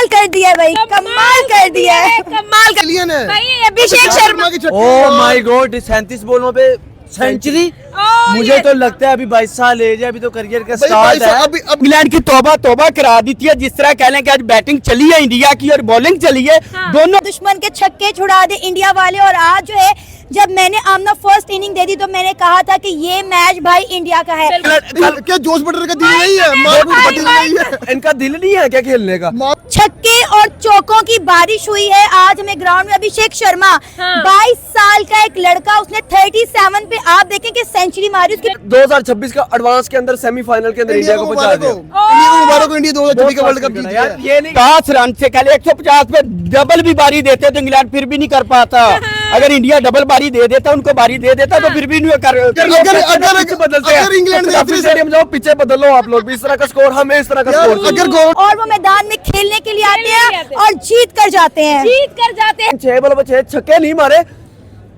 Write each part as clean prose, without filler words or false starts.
कमाल कर दिया है भाई, कमाल कर दिया है, कमाल कर Alien है। भाई Abhishek Sharma oh my God 37 बॉलों पे सेंचुरी। मुझे तो लगता है अभी 22 साल एज है, अभी तो करियर का स्टार्ट है। अभी इंग्लैंड की तौबा करा दी थी। जिस तरह कह लें कि आज बैटिंग चली है इंडिया की और बॉलिंग चली है, दोनों दुश्मन के छक्के छुड़ा दे इंडिया वाले। और आज जो है जब मैंने आमना फर्स्ट इनिंग दे दी तो मैंने कहा था कि ये मैच भाई इंडिया का है। क्या जोश बटलर का दिल नहीं है? मार्क पटेल नहीं है? इनका दिल नहीं है क्या खेलने का? छक्के और चौकों की बारिश हुई है आज हमें ग्राउंड में। अभिषेक शर्मा 22 साल का एक लड़का, उसने 37 पे आप देखें कि सेंचुरी मारी उसकी। 2026 का एडवांस के अंदर सेमीफाइनल के अंदर इंडिया को पहुंचा दिया। इंडिया को मुबारक हो, इंडिया 2026 का वर्ल्ड कप जीत गया यार है। ये नहीं 10 रन से पहले 150 पे डबल भी बारी देते तो इंग्लैंड फिर भी नहीं कर पाता। अगर इंडिया डबल बारी दे देता, उनको बारी दे देता तो फिर भी नहीं अगर इंग्लैंड ने काफी स्टेडियम जाओ, पीछे बदल लो आप लोग भी। इस तरह का स्कोर, हमें इस तरह का स्कोर। अगर गोल और वो मैदान में खेलने के लिए आते हैं और जीत कर जाते हैं। 6 बॉल पे 6 छक्के नहीं मारे,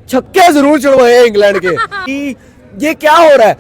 छक्के जरूर छुड़वाए इंग्लैंड के। कि ये क्या हो रहा है?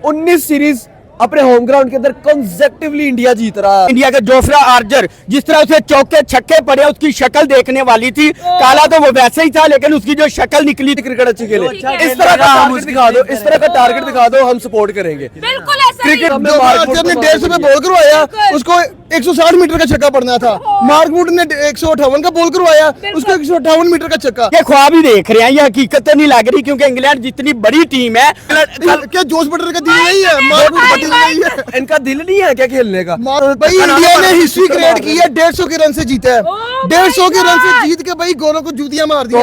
19 सीरीज अपने होम ग्राउंड के अंदर कंसेक्टिवली इंडिया जीत रहा है। इंडिया का जोफ्रा आर्चर जिस तरह उसे चौके छक्के पड़े, उसकी शक्ल देखने वाली थी। काला तो वो वैसे ही था, लेकिन उसकी जो शक्ल निकली थी। क्रिकेट अच्छी खेले, इस तरह का टारगेट दिखा दो, इस तरर का टारगेट दिखा दो, हम सपोर्ट करेंगे। बिल्कुल ऐसा ही। क्रिकेट में जो मार्क ने वुड 150 पे बॉल करवाया, उसको 160 मीटर का छक्का पड़ना था। मार्क वुड ने 158 का बॉल करवाया, उसको 158 मीटर का छक्का। ये ख्वाब ही देख रहे हैं, ये हकीकत तो नहीं लग रही, क्योंकि इंग्लैंड जितनी बड़ी टीम है। क्या जोश बटलर का दिल नहीं है? मार्क पटेल नहीं है? इनका दिल नहीं है क्या खेलने का? भाई इंडिया ने हिस्ट्री क्रिएट की है, 150 के रन से जीता है। 150 के रन से जीत के भाई गोलों को जूतियां मार दी।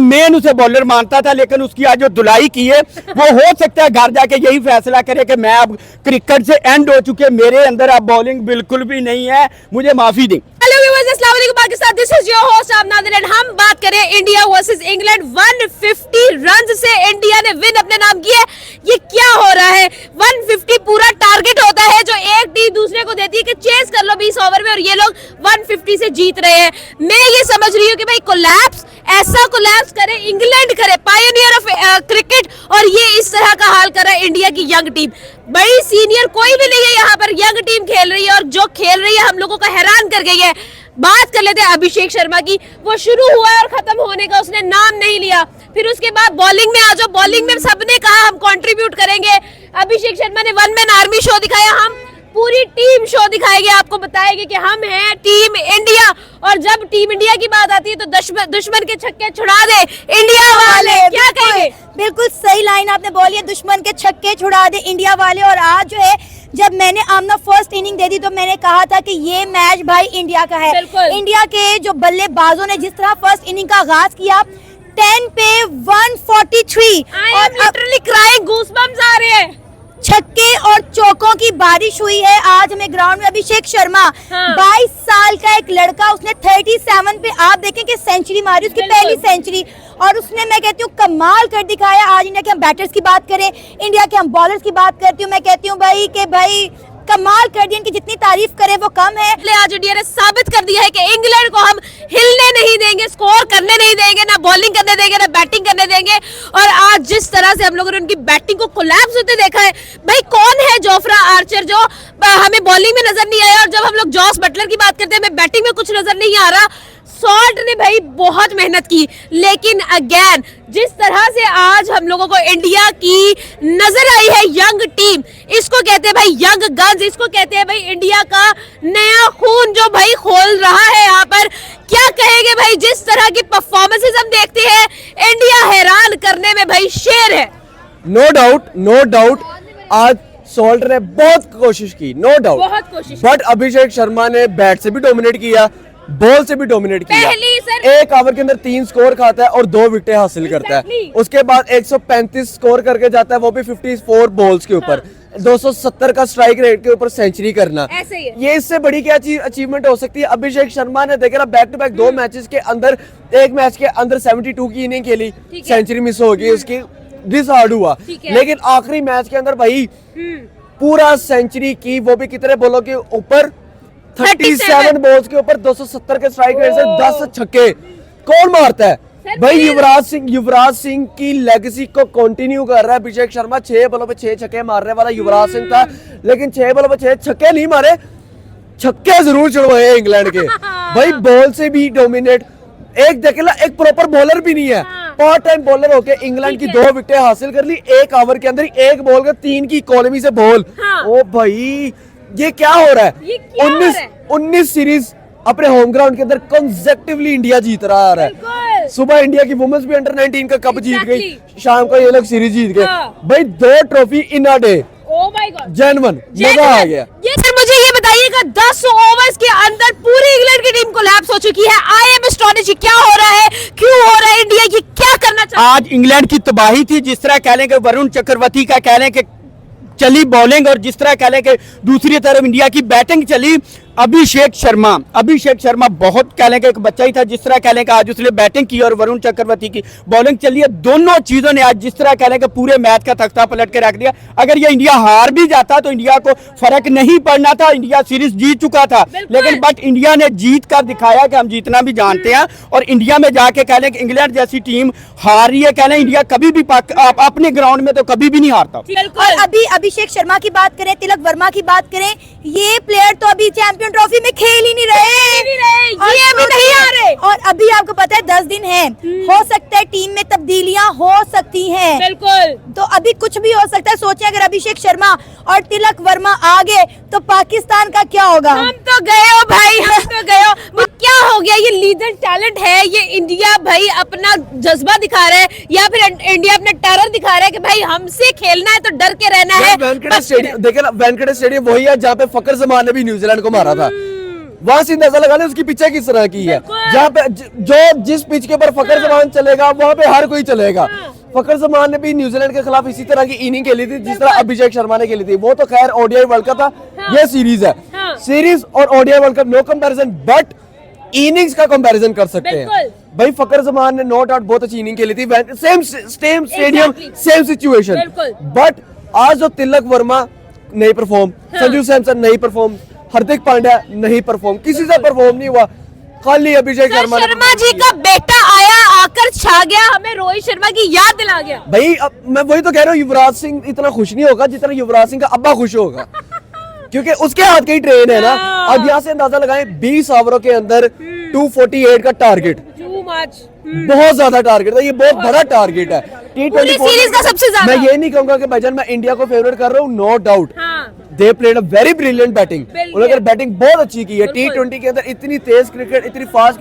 मेन उसे बॉलर मानता था, लेकिन उसकी आज जो धुलाई की है, वो हो सकता है घर जाके यही फैसला करे कि मैं अब क्रिकेट से एंड हो चुके, मेरे अंदर अब बॉलिंग बिल्कुल भी नहीं है, मुझे माफी दें। हेलो व्यूअर्स, अस्सलाम वालेकुम Pakistan. This is your host Amna Dil. हम बात करें इंडिया वर्सेस इंग्लैंड। 150 रन से इंडिया ने विन अपने नाम की है। ये क्या हो रहा है? 150 पूरा टारगेट होता है जो एक टीम दूसरे को देती है कि चेस कर लो 20 ओवर में, और ये लोग 150 से जीत रहे हैं। मैं ये समझ रही हूँ कि भाई कोलैप्स, ऐसा कोलैप्स करे इंग्लैंड, करे पायनियर ऑफ क्रिकेट, और ये इस तरह का हाल कर रहा है इंडिया की यंग टीम। बड़ी सीनियर कोई भी नहीं है यहाँ पर, यंग टीम खेल रही है, और जो खेल रही है हम लोगों को हैरान कर गई है। बात कर लेते हैं अभिषेक शर्मा की। वो शुरू हुआ और खत्म होने का उसने नाम नहीं लिया। फिर उसके बाद बॉलिंग में आ जाओ, बॉलिंग में सबने कहा हम कंट्रीब्यूट करेंगे। अभिषेक शर्मा ने वन मैन आर्मी शो दिखाया, हम पूरी टीम शो दिखाएंगे, आपको बताएंगे कि हम हैं टीम इंडिया। और जब टीम इंडिया की बात आती है तो दुश्मन के छक्के छुड़ा दे इंडिया वाले। क्या कहेंगे? बिल्कुल सही लाइन आपने बोली है, दुश्मन के छक्के छुड़ा दे इंडिया वाले। और आज जो है जब मैंने आमना फर्स्ट इनिंग दे दी तो मैंने कहा था कि ये मैच भाई इंडिया का है। इंडिया के जो बल्लेबाजों ने जिस तरह फर्स्ट इनिंग का आगाज किया, 10 पे 143 और लिटरली क्राइंग, गूज़बम्स आ रहे हैं। छक्के और चौकों की बारिश हुई है आज हमें ग्राउंड में। अभिषेक शर्मा 22 साल का एक लड़का, उसने 37 पे आप देखें कि सेंचुरी मारी, उसकी पहली सेंचुरी। और उसने, मैं कहती हूँ, कमाल कर दिखाया। आज इंडिया के हम बैटर्स की बात करें, इंडिया के हम बॉलर्स की बात करती हूँ, मैं कहती हूँ भाई कि भाई कमाल कर दिया। इनकी जितनी तारीफ करे वो कम है। आज इंडिया ने साबित कर दिया है कि इंग्लैंड को हम हिलने नहीं देंगे, स्कोर करने नहीं देंगे, ना बॉलिंग करने देंगे, ना बैटिंग करने देंगे। और आज जिस तरह से हम लोगों ने उनकी बैटिंग को कोलैप्स होते देखा है, भाई कौन है जोफ्रा आर्चर जो हमें बॉलिंग में नजर नहीं आया, और जब हम लोग जॉस बटलर की बात करते हैं हमें बैटिंग में कुछ नजर नहीं आ रहा। सॉल्ट ने भाई बहुत मेहनत की, लेकिन अगेन जिस तरह से आज हम लोगों को इंडिया की नजर आई है यंग टीम, इसको कहते हैं भाई यंग गन्स, इसको कहते हैं भाई इंडिया का नया खून जो भाई खोल रहा है यहाँ पर। क्या कहेंगे भाई, जिस तरह की परफॉर्मेंसेस हम देखते हैं, इंडिया हैरान करने में भाई शेर है। नो डाउट आज सॉल्ट ने बहुत कोशिश की, नो डाउट बहुत कोशिश, बट अभिषेक शर्मा ने बैट से भी डोमिनेट किया, बॉल से भी डोमिनेट किया। एक ओवर के अंदर 3 स्कोर खाता है और 2 विकेट हासिल करता है। उसके बाद 135 स्कोर करके जाता है, वो भी 54 बॉल्स के ऊपर। 270 का स्ट्राइक रेट के ऊपर सेंचुरी करना, ये इससे बड़ी क्या अचीवमेंट हो सकती है? अभिषेक शर्मा ने देखा ना, बैक टू बैक 2 मैचेस के अंदर, एक मैच के अंदर 72 की इनिंग खेली, सेंचुरी मिस हो गई उसकी, डिसहार्ड हुआ। लेकिन आखिरी मैच के अंदर भाई पूरा सेंचुरी की, वो भी कितने बॉलों के ऊपर, 37 बॉल्स के ऊपर 270 के स्ट्राइक रेट से 10 छक्के। कौन मारता है भाई? युवराज सिंह की लेगेसी को कंटिन्यू कर रहा है अभिषेक शर्मा। 6 बॉलों पे 6 छक्के मारने वाला युवराज सिंह था, लेकिन 6 बॉलों पे 6 छक्के नहीं मारे, छक्के जरूर छुड़वाए इंग्लैंड के भाई, बॉल से भी डोमिनेट, एक अकेला एक प्रॉपर बॉलर भी नहीं है, पार्ट टाइम बॉलर होके इंग्लैंड की 2 विकेटें हासिल कर ली एक ओवर के अंदर ही, एक बॉल का 3 की इकोनॉमी से बॉल। ओ भाई ये क्या हो रहा है? 19 सीरीज अपने होम ग्राउंड के अंदर कंसेक्टिवली इंडिया जीत रहा है। सुबह इंडिया की वुमेन्स भी अंडर 19 का कप जीत गई, शाम को ये लोग सीरीज जीत गए भाई, 2 trophy in a day. Oh my God, genuine मजा आ गया। ये सर मुझे ये बताइएगा 10 ओवर्स के अंदर पूरी इंग्लैंड की टीम कोलैप्स हो चुकी है। आई एम एस्टोनिश्ड, क्या हो रहा है, क्यों हो रहा है, इंडिया ये क्या करना चाहता है? आज इंग्लैंड की तबाही थी, जिस तरह कह लें कि वरुण चक्रवर्ती का कह लें कि चली बॉलिंग, और जिस तरह कह लें कि दूसरी तरफ इंडिया की बैटिंग चली। अभिषेक शर्मा बहुत कह लें कि एक बच्चा ही था, जिस तरह कह लें कि आज उसने बैटिंग की और वरुण चक्रवर्ती की बॉलिंग चली है। दोनों चीजों ने आज जिस तरह कह लें कि पूरे मैच का तख्ता पलट के रख दिया। अगर ये इंडिया हार भी जाता तो इंडिया को फर्क नहीं पड़ना था, इंडिया सीरीज जीत चुका था, लेकिन बट इंडिया ने जीत कर दिखाया कि हम जीतना भी जानते हैं। और इंडिया में जाके कह लें कि इंग्लैंड जैसी टीम हार रही है, कह लें इंडिया कभी भी अपने ग्राउंड में तो कभी भी नहीं हारता। और अभी अभिषेक शर्मा की बात करें, तिलक वर्मा की बात करें, ये प्लेयर तो अभी चैंपियन ट्रॉफी में खेल ही नहीं रहे, ये अभी नहीं आ रहे। और अभी आपको पता है 10 दिन है, हो सकता है टीम में तब्दीलियां हो सकती हैं, बिल्कुल, तो अभी कुछ भी हो सकता है। सोचिए अगर अभिषेक शर्मा और तिलक वर्मा आ गए तो पाकिस्तान का क्या होगा? हम तो गए हो भाई, हम तो गए हो। वो क्या हो गया, ये लीडर टैलेंट है, ये इंडिया भाई अपना जज्बा दिखा रहा है, या फिर इंडिया अपना टेरर दिखा रहा है कि भाई हमसे खेलना है तो डर के रहना है। वेंकटेश स्टेडियम देखे ना, वेंकटेश स्टेडियम वही है जहाँ पे फकर जमान ने भी न्यूजीलैंड को मारा था। वहां से अंदाजा लगा ले उसकी पिच किस तरह की है, जहाँ पे जो जिस पिच के ऊपर फकर जमान चलेगा वहां पे हर कोई चलेगा। फकर जमान ने भी न्यूजीलैंड के खिलाफ इसी तरह की इनिंग खेली थी जिस तरह अभिषेक शर्मा ने खेली थी। वो तो खैर ओडीआई वर्ल्ड कप था, ये सीरीज है। सीरीज और ODI world cup no comparison, but innings का कंपैरिजन कर सकते हैं भाई। फकर जमान ने नो डाउट बहुत अच्छी इनिंग खेली थी, same stadium same situation, but आज जो तिलक वर्मा नहीं परफॉर्म, संजू सैमसन नहीं परफॉर्म, हार्दिक पांड्या नहीं परफॉर्म, किसी से परफॉर्म नहीं हुआ, खाली अभिषेक शर्मा जी का बेटा आया, आकर छा गया, हमें रोहित शर्मा की याद दिला गया भाई। अब मैं वही तो कह रहा हूँ, युवराज सिंह इतना खुश नहीं होगा जितना युवराज सिंह का अब्बा खुश होगा क्योंकि उसके हाथ की ट्रेन है ना। अब यहाँ से अंदाजा लगाएं 20 ओवरों के अंदर 248 का टारगेट, बहुत ज्यादा टारगेट था, ये बहुत बड़ा टारगेट है पूरी सीरीज का सबसे ज्यादा। मैं ये नहीं कहूंगा कि भाईजान मैं इंडिया को फेवरेट कर रहा हूँ, no doubt they played a very brilliant batting, उन्होंने बैटिंग बहुत अच्छी की है। T20 के अंदर इतनी तेज क्रिकेट, इतनी फास्ट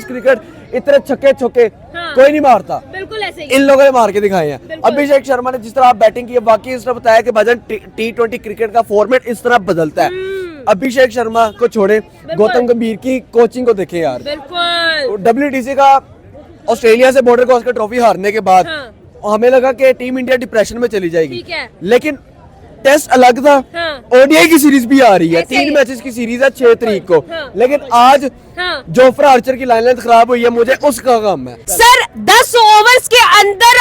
क्रिकेट, इतने छक्के छोके कोई नहीं मारता, बिल्कुल ऐसे ही इन लोगों ने मार के दिखाए हैं। अभिषेक शर्मा ने जिस तरह बैटिंग की है, वाकई इसने बताया कि भाईजान T20 क्रिकेट का फॉर्मेट इस तरह बदलता है। अभिषेक शर्मा को छोड़े, गौतम गंभीर की कोचिंग को देखें यार, WTC का ऑस्ट्रेलिया से बॉर्डर क्रॉस का ट्रॉफी हारने के बाद हमें लगा कि टीम इंडिया डिप्रेशन में चली जाएगी, लेकिन टेस्ट अलग था, ओडीआई की सीरीज भी आ रही है, 3 मैचेस की सीरीज है 6 तारीख को, लेकिन आज जोफ्रा आर्चर की लाइन खराब हुई है, मुझे उसका काम है। सर 10 ओवर्स के अंदर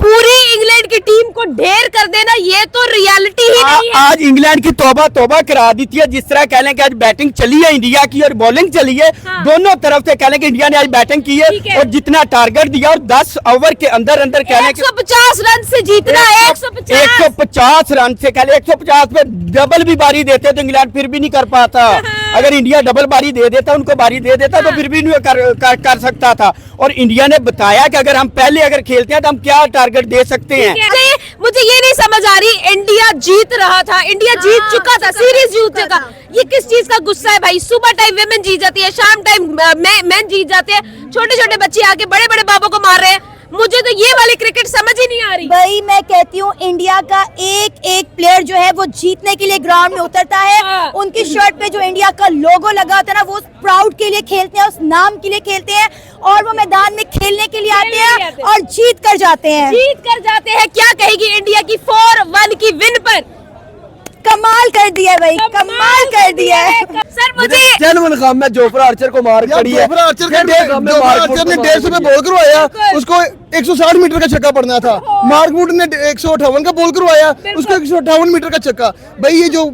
पूरी इंग्लैंड की टीम को ढेर कर देना, ये तो रियलिटी ही नहीं है। आज इंग्लैंड की तौबा करा दी थी, जिस तरह कह लें कि आज बैटिंग चली है इंडिया की और बॉलिंग चली है, दोनों तरफ से कह लें कि इंडिया ने आज बैटिंग की है और जितना टारगेट दिया, और 10 ओवर के अंदर कह लें 150 रन से जीतना, 150 रन से कह लें 150 पे डबल भी बारी देते तो इंग्लैंड फिर भी नहीं कर पाता। अगर इंडिया डबल बारी दे देता, उनको बारी दे देता तो फिर भी नहीं कर सकता था। और इंडिया ने बताया कि अगर हम पहले खेलते हैं तो हम क्या टारगेट दे सकते हैं। मुझे ये नहीं समझ आ रही, इंडिया जीत रहा था, इंडिया जीत चुका था, सीरीज जीत चुका, ये किस चीज का गुस्सा है भाई? सुबह टाइम वेमेन जीत जाती है, शाम टाइम मैन जीत जाते हैं, छोटे छोटे बच्चे आके बड़े बड़े बाबों को मार रहे हैं। मुझे तो ये वाली क्रिकेट समझ ही नहीं आ रही भाई। मैं कहती हूँ इंडिया का एक प्लेयर जो है वो जीतने के लिए ग्राउंड में उतरता है, उनकी शर्ट पे जो इंडिया का लोगो लगा होता है ना, वो प्राउड के लिए खेलते हैं, उस नाम के लिए खेलते हैं, और वो मैदान में खेलने के लिए आते हैं और जीत कर जाते हैं। क्या कहेगी इंडिया की 4-1 की विन पर? कमाल कर दिया भाई, कमाल कर दिया है। सर मुझे जेन्युइन काम में जोफ्रा आर्चर को मार पड़ी है, जोफ्रा आर्चर ने 150 पे बॉल करवाया, उसको 160 मीटर का छक्का पड़ना था, मार्क वुड ने 158 का बॉल करवाया, उसको 158 मीटर का छक्का। भाई ये जो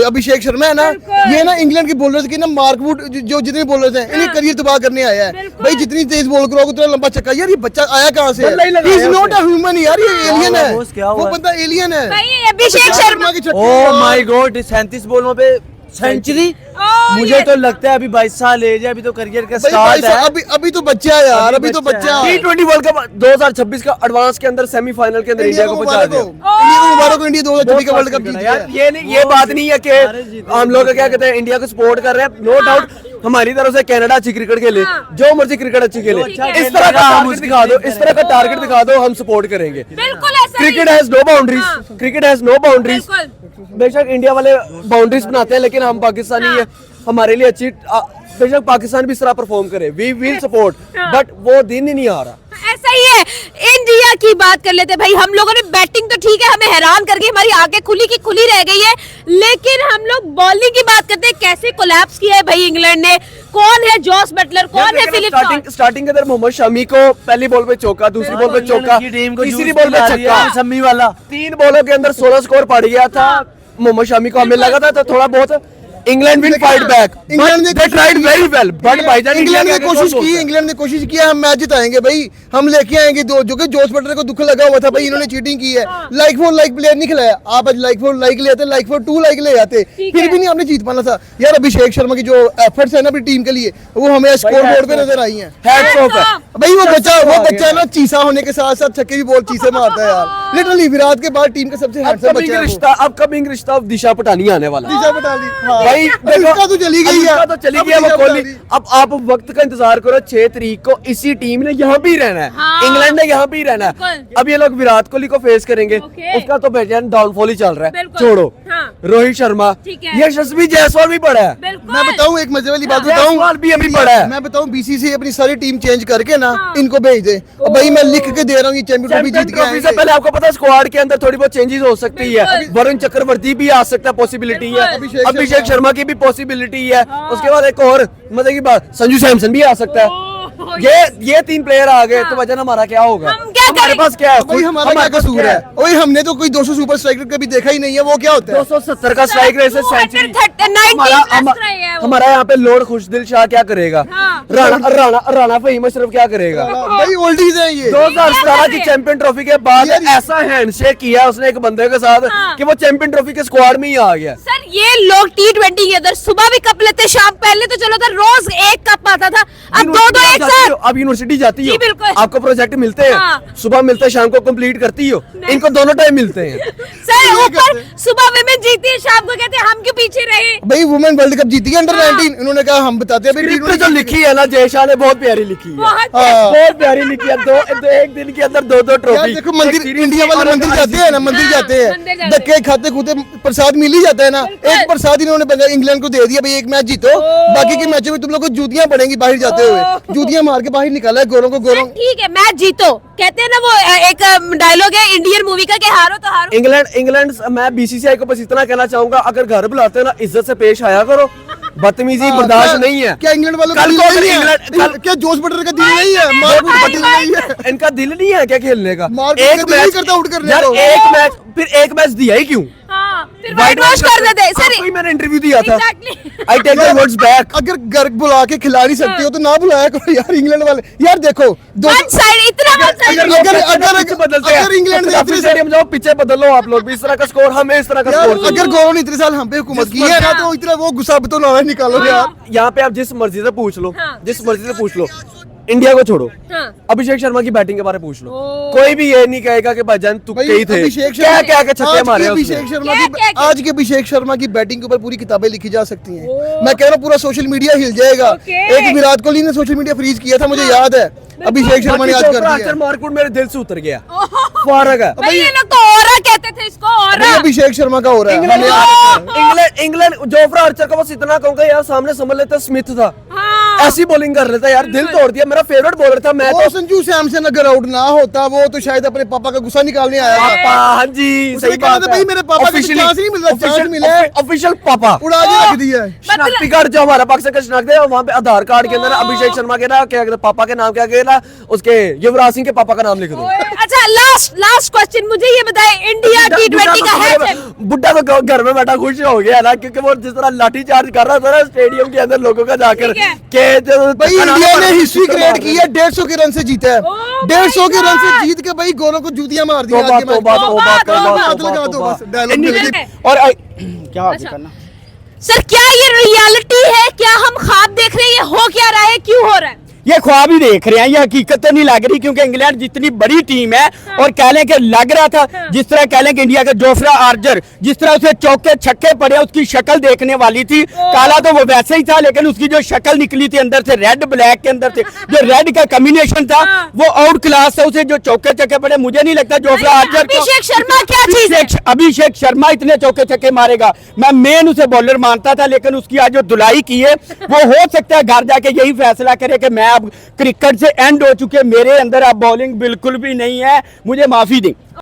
अभिषेक शर्मा है ना, ये ना इंग्लैंड के बॉलर्स की ना, मार्क वुड जो जितने बॉलर्स हैं इन्हें करियर तबाह करने आया है भाई। जितनी तेज बॉल करोगे उतना लंबा छक्का। यार ये बच्चा आया कहाँ से? He is not a human यार, ये एलियन है, वो बंदा एलियन है। Abhishek Sharma oh my God, 37 बॉलों पे सेंचुरी Oh, मुझे yes. तो लगता है अभी 22 साल एज है, अभी तो करियर का भाई स्टार्ट है। अभी तो बच्चा है यार, अभी तो बच्चा है। T20 वर्ल्ड कप 2026 का एडवांस के अंदर सेमीफाइनल के अंदर इंडिया को पहुंचा दिया। इंडिया को मुबारक हो, इंडिया 2024 का वर्ल्ड कप जीत गया यार है। ये नहीं, ये बात नहीं है कि हम लोग क्या कहते हैं इंडिया को सपोर्ट कर रहे हैं, नो डाउट हमारी तरफ से कनाडा अच्छी क्रिकेट खेले, जो मर्जी क्रिकेट अच्छी खेले, ठीक है। इस तरह का टारगेट दिखा दो, इस तरह का टारगेट दिखा दो, हम सपोर्ट करेंगे। बिल्कुल ऐसा ही। Cricket has no boundaries, cricket has no boundaries. बिल्कुल। बेशक इंडिया वाले बाउंड्रीज बनाते हैं, लेकिन हम पाकिस्तानी है, हमारे लिए अच्छी बेशक पाकिस्तान भी इस तरह परफॉर्म करे, वी विल सपोर्ट, बट वो दिन ही नहीं आ रहा। ऐसा ही है। इंडिया की बात कर लेते हैं भाई, हम लोगों ने बैटिंग तो ठीक है, हमें हैरान करके हमारी आंखें खुली की खुली रह गई है, लेकिन हम लोग बॉलिंग की बात करते हैं, कैसे कोलैप्स किया है भाई इंग्लैंड ने। कौन है जॉस बटलर, कौन है फिलिप जॉर्ज? स्टार्टिंग के अंदर मोहम्मद शमी को पहली बॉल पे चौका, दूसरी बॉल पे चौका, तीसरी बॉल पे छक्का, शमी वाला 3 बॉलों के अंदर 16 स्कोर पड़ गया था मोहम्मद शमी को। हमें लगा था तो थोड़ा बहुत England will fight back, England ने they tried very well, but भाईजान इंग्लैंड ने कोशिश की, इंग्लैंड ने कोशिश किया हम मैच जिताएंगे भाई, हम लेके आएंगे दो, जो कि जॉस बटलर को दुख लगा हुआ था भाई इन्होंने चीटिंग की है। लाइक फॉर लाइक प्लेयर नहीं खिलाया, आप आज लाइक फॉर लाइक ले आते, लाइक फॉर 2 लाइक ले आते, फिर भी नहीं हमने जीत पाना था यार। अभिषेक शर्मा की जो एफर्ट्स है ना अपनी टीम के लिए, वो हमें स्कोर बोर्ड पे नजर आई है। हैट्स ऑफ है भाई वो बच्चा ना चीसा होने के साथ साथ छक्के भी बहुत चीसे मारता है यार, लिटरली विराट के बाद टीम का सबसे हैंडसम बच्चा है वो। अपकमिंग रिश्ता ऑफ दिशा पटानी आने वाला है। दिशा पटाली, हाँ। भाई अनुष्का तो चली गई है, तो चली गई है, वो कोहली। अब आप वक्त का इंतजार करो, 6 तारीख को इसी टीम ने यहाँ भी रहना है, हाँ। इंग्लैंड ने यहाँ भी रहना है। बिल्कुल। अब ये लोग विराट कोहली को फेस करेंगे, ओके। उसका तो बेचान डाउनफॉल ही चल रहा है, बिल्कुल। छोड़ो। हाँ। रोहित शर्मा, ठीक है। यशस्वी जायसवाल भी पड़ा है। बिल्कुल। मैं बताऊं एक मजे वाली बात जायसवाल बताऊं, भी अभी पड़ा है। मैं बताऊं बीसीसीआई अपनी सारी टीम चेंज करके ना हाँ। इनको भेज दे। अब भाई मैं लिख के दे रहा हूँ ये चैंपियन ट्रॉफी जीत के ट्रॉफी से आएंगे। पहले आपको पता है स्क्वाड के अंदर थोड़ी बहुत चेंजेस हो सकती है, बिल्कुल। वरुण चक्रवर्ती भी आ सकता है, पॉसिबिलिटी है, बिल्कुल। अभिषेक शर्मा की भी पॉसिबिलिटी है, उसके बाद एक और मजे की बात संजू सैमसन भी आ सकता है। ये 3 प्लेयर आ गए तो वजन हमारा क्या होगा? हम क्या हमारे करें? पास क्या है? भाई हमारा क्या कसूर है? ओए हमने तो कोई 200 सुपर स्ट्राइकर कभी देखा ही नहीं है, वो क्या होता है? 270 का स्ट्राइक रेट से सेंचुरी। 290 रहे हैं वो। हमारा यहाँ पे लॉर्ड खुशदिल शाह क्या करेगा? हाँ। राणा फहीम अशरफ क्या करेगा? भाई ओल्डीज हैं ये। 2017 की चैंपियन ट्रॉफी के बाद यार, ऐसा हैंडशेक किया उसने एक बंदे के साथ हाँ। कि वो चैंपियन ट्रॉफी के स्क्वाड में ही आ गया। सर ये लोग T20 के अंदर सुबह भी कप लेते, शाम पहले तो चलो था रोज एक कप आता था, अब 2-2 एक साथ। अब यूनिवर्सिटी जाती जी, हो, बिल्कुल। आपको प्रोजेक्ट मिलते हैं, हाँ। सुबह मिलते हैं, शाम को कंप्लीट करती हो, नहीं। इनको दोनों टाइम मिलते हैं। सर ऊपर सुबह विमेन जीती है, शाम को कहते हैं हम क्यों पीछे रहे। भाई वुमेन वर्ल्ड कप जीती है अंडर 19, इन्होंने कहा हम बताते हैं भाई स्क्रिप्ट जो लिखी है ना जय शाह ने बहुत प्यारी लिखी है, बहुत हाँ। बहुत प्यारी लिखी है। एक दिन के अंदर 2-2 यार ट्रॉफी। देखो मंदिर, इंडिया वाले मंदिर जाते हैं ना, मंदिर हाँ, जाते मंदिर हैं, जाते धक्के खाते खूते प्रसाद मिल ही जाता है ना। बिल्कुल। एक प्रसाद इन्होंने इंग्लैंड को दे दिया भाई, एक मैच जीतो, बाकी के मैचों में तुम लोग को जूतियां पड़ेंगी बाहर जाते हुए, जूतियां मार के बाहर निकाला है गोरों को, गोरों। ठीक है मैच जीतो, कहते हैं ना वो एक डायलॉग है इंडियन मूवी का कि हारो तो हारो। इंग्लैंड मैं बीसीसीआई को बस इतना कहना चाहूंगा, अगर घर बुलाते हो ना इज्जत से पेश आया करो, बदतमीजी बर्दाश्त नहीं है। क्या इंग्लैंड वालों का कल दिल को नहीं इंग्लैंड- है? क्या जोश बटलर का दिल नहीं है? मार्क का दिल नहीं है? इनका दिल नहीं है क्या खेलने का? मार्क का दिल नहीं करता आउट करने यार को। एक मैच दिया ही क्यों? हाँ, फिर वाइट वॉश कर देते सर। आपको ही मैंने इंटरव्यू दिया था। Exactly। I take the words back. अगर घर बुला के खिला नहीं सकते हो तो ना बुलाया करो यार इंग्लैंड वाले। यार देखो वन साइड, इतना वन साइड। पिच बदलते हैं, अगर इंग्लैंड ने काफी स्टेडियम जाओ पीछे बदल लो आप लोग भी, इस तरह का स्कोर हमें इस तरह का यार स्कोर अगर गौरव ने इतने साल हम पे हुकूमत की है ना, तो इतना वो गुस्सा तो ना निकालो यार। यहाँ पे आप जिस मर्जी से पूछ लो, हाँ। जिस मर्जी से पूछ लो, इंडिया को छोड़ो, हाँ। अभिषेक शर्मा की बैटिंग के बारे में पूछ लो, ओ। कोई भी ये नहीं कहेगा कि भाईजान तू भाई कहीं थे, अभिषेक क्या शर्मा क्या के छक्के मारे हैं अभिषेक उसने। शर्मा क्या- क्या- आज के अभिषेक शर्मा की बैटिंग के ऊपर पूरी किताबें लिखी जा सकती हैं। ओ। मैं कह रहा हूँ पूरा सोशल मीडिया हिल जाएगा। ओके। एक विराट कोहली ने सोशल मीडिया फ्रीज किया था, मुझे याद है, अभिषेक शर्मा ने आज कर दिया। मार्कउट मेरे दिल से उतर गया, ओहो। फारग है। भाई ये लोग तो ओरा कहते थे इसको, ओरा। भाई अभिषेक शर्मा का हो रहा है। इंग्लैंड जोफ्रा आर्चर को बस इतना कहूंगा यार, सामने समझ लेता स्मिथ था, हाँ। ऐसी बॉलिंग कर लेता यार, दिल तोड़ दिया। मेरा फेवरेट बॉलर था, मैं वो तो संजू सैमसन अगर आउट ना होता, वो तो शायद अपने पापा का गुस्सा निकालने आया था। पापा, हाँ जी उसने सही कहा बात था, है। भाई मेरे पापा को Officially- चांस नहीं मिल रहा, चांस official- मिला है। ऑफिशियल पापा उड़ा के रख दिया है। शनाख्ती कार्ड जो हमारा पाकिस्तान का शनाख्त है, वहाँ पे आधार कार्ड के अंदर अभिषेक शर्मा के ना क्या कहते हैं, पापा के नाम क्या कहते हैं, उसके युवराज सिंह के पापा का नाम लिख दो। अच्छा लास्ट क्वेश्चन मुझे ये बताए, इंडिया T20 का है बुड्ढा तो घर में बैठा खुश हो गया ना, क्योंकि वो जिस तरह लाठी चार्ज कर रहा था ना स्टेडियम के अंदर लोगों का जाकर ठीक है। के भाई इंडिया ने हिस्ट्री क्रिएट की है, 150 के रन से जीता है। Oh 150 के रन से my जीत के भाई गोरों को जूतियां मार दी। तौबा, तौबा, तौबा, तौबा, हाथ लगा दो तौबा, बस, तौबा। डायलॉग मिल गया। और क्या आगे करना? सर क्या ये रियलिटी है, क्या हम ख्वाब देख रहे हैं, ये हो क्या रहा है, क्यों हो रहा है? ये ख्वाब ही देख रहे हैं, ये हकीकत तो नहीं लग रही, क्योंकि इंग्लैंड जितनी बड़ी टीम है और कह लें कि लग रहा था जिस तरह कह लें कि इंडिया का जोफ्रा आर्चर जिस तरह उसे चौके छक्के पड़े उसकी शक्ल देखने वाली थी। काला तो वो वैसे ही था, लेकिन उसकी जो शक्ल निकली थी अंदर से रेड ब्लैक के अंदर से जो रेड का कॉम्बिनेशन था वो आउट क्लास था। उसे जो चौके छक्के पड़े, मुझे नहीं लगता जोफ्रा आर्चर को अभिषेक शर्मा क्या चीज है? अभिषेक शर्मा इतने चौके छक्के मारेगा, मैं मेन उसे बॉलर मानता था, लेकिन उसकी आज जो धुलाई की है वो हो सकता है घर जाके यही फैसला करे कि मैं अब क्रिकेट से एंड हो चुके, मेरे अंदर अब बॉलिंग बिल्कुल भी नहीं है, मुझे माफी दें।